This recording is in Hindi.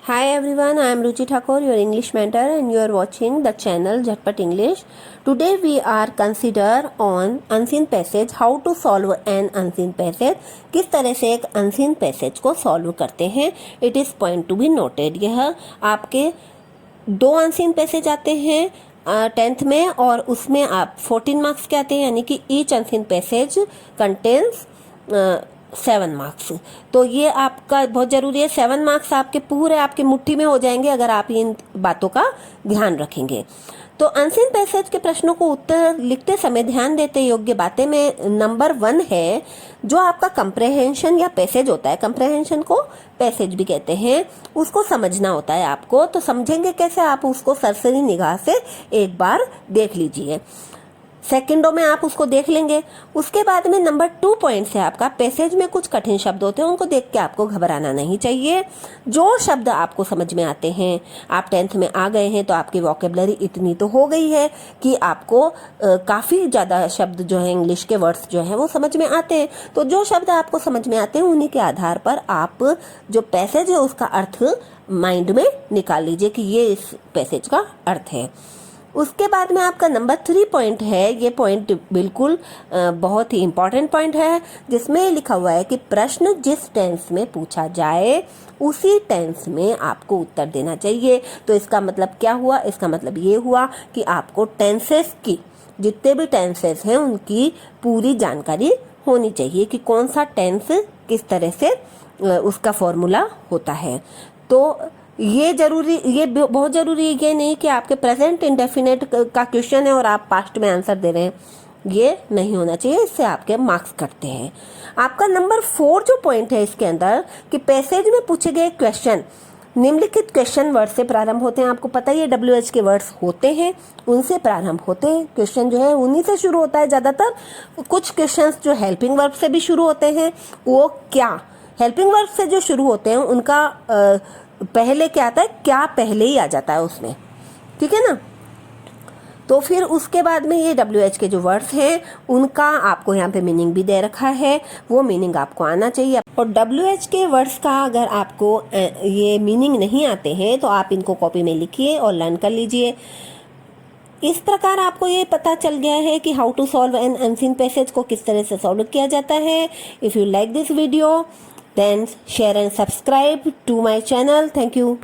Hi everyone, I am Ruchi Thakur, your English mentor, and you are watching the channel Jhatpat English. Today we are consider on unseen passage, how to solve an unseen passage. किस तरह से एक unseen passage को solve करते हैं. It is point to be noted. यह आपके 2 unseen passage आते हैं 10th में, और उसमें आप 14 मार्क्स के आते हैं, यानी कि each unseen passage contains 7 marks. तो ये आपका बहुत ज़रूरी है. 7 मार्क्स आपके पूरे आपकी मुट्ठी में हो जाएंगे अगर आप इन बातों का ध्यान रखेंगे. तो अनसीन पैसेज के प्रश्नों को उत्तर लिखते समय ध्यान देते योग्य बातें में नंबर 1 है जो आपका कंप्रहेंशन या पैसेज होता है. कंप्रहेंशन को पैसेज भी कहते हैं. उसको समझना होता है आपको. तो समझेंगे कैसे, आप उसको सरसरी निगाह से एक बार देख लीजिए. सेकंडों में आप उसको देख लेंगे. उसके बाद में नंबर 2 पॉइंट है आपका, पैसेज में कुछ कठिन शब्द होते हैं, उनको देख के आपको घबराना नहीं चाहिए. जो शब्द आपको समझ में आते हैं, आप 10th में आ गए हैं तो आपकी वोकेबलरी इतनी तो हो गई है कि आपको काफ़ी ज़्यादा शब्द जो है, इंग्लिश के वर्ड्स जो हैं वो समझ में आते हैं. तो जो शब्द आपको समझ में आते हैं उन्हीं के आधार पर आप जो पैसेज है उसका अर्थ माइंड में निकाल लीजिए कि ये इस पैसेज का अर्थ है. उसके बाद में आपका नंबर 3 पॉइंट है. ये पॉइंट बिल्कुल बहुत ही इम्पॉर्टेंट पॉइंट है, जिसमें लिखा हुआ है कि प्रश्न जिस टेंस में पूछा जाए उसी टेंस में आपको उत्तर देना चाहिए. तो इसका मतलब क्या हुआ? इसका मतलब ये हुआ कि आपको टेंसेस की, जितने भी टेंसेस हैं उनकी पूरी जानकारी होनी चाहिए कि कौन सा टेंस किस तरह से उसका फॉर्मूला होता है. तो ये बहुत ज़रूरी है. ये नहीं कि आपके प्रेजेंट इंडेफिनेट का क्वेश्चन है और आप पास्ट में आंसर दे रहे हैं. ये नहीं होना चाहिए, इससे आपके मार्क्स कटते हैं. आपका नंबर 4 जो पॉइंट है इसके अंदर कि पैसेज में पूछे गए क्वेश्चन निम्नलिखित क्वेश्चन वर्ड से प्रारंभ होते हैं. आपको पता ही है WH के वर्ड्स होते हैं, उनसे प्रारंभ होते हैं. क्वेश्चन जो है उन्हीं से शुरू होता है ज़्यादातर. कुछ क्वेश्चंस जो हेल्पिंग वर्ब से भी शुरू होते हैं, वो क्या हेल्पिंग वर्ब से जो शुरू होते हैं उनका पहले क्या आता है, क्या पहले ही आ जाता है उसमें. ठीक है ना. तो फिर उसके बाद में ये WH के जो वर्ड्स हैं उनका आपको यहाँ पे मीनिंग भी दे रखा है, वो मीनिंग आपको आना चाहिए. और WH के वर्ड्स का अगर आपको ये मीनिंग नहीं आते हैं तो आप इनको कॉपी में लिखिए और लर्न कर लीजिए. इस प्रकार आपको ये पता चल गया है कि how to solve an unseen passage को किस तरह से सॉल्व किया जाता है. If you like this video then share and subscribe to my channel. Thank you.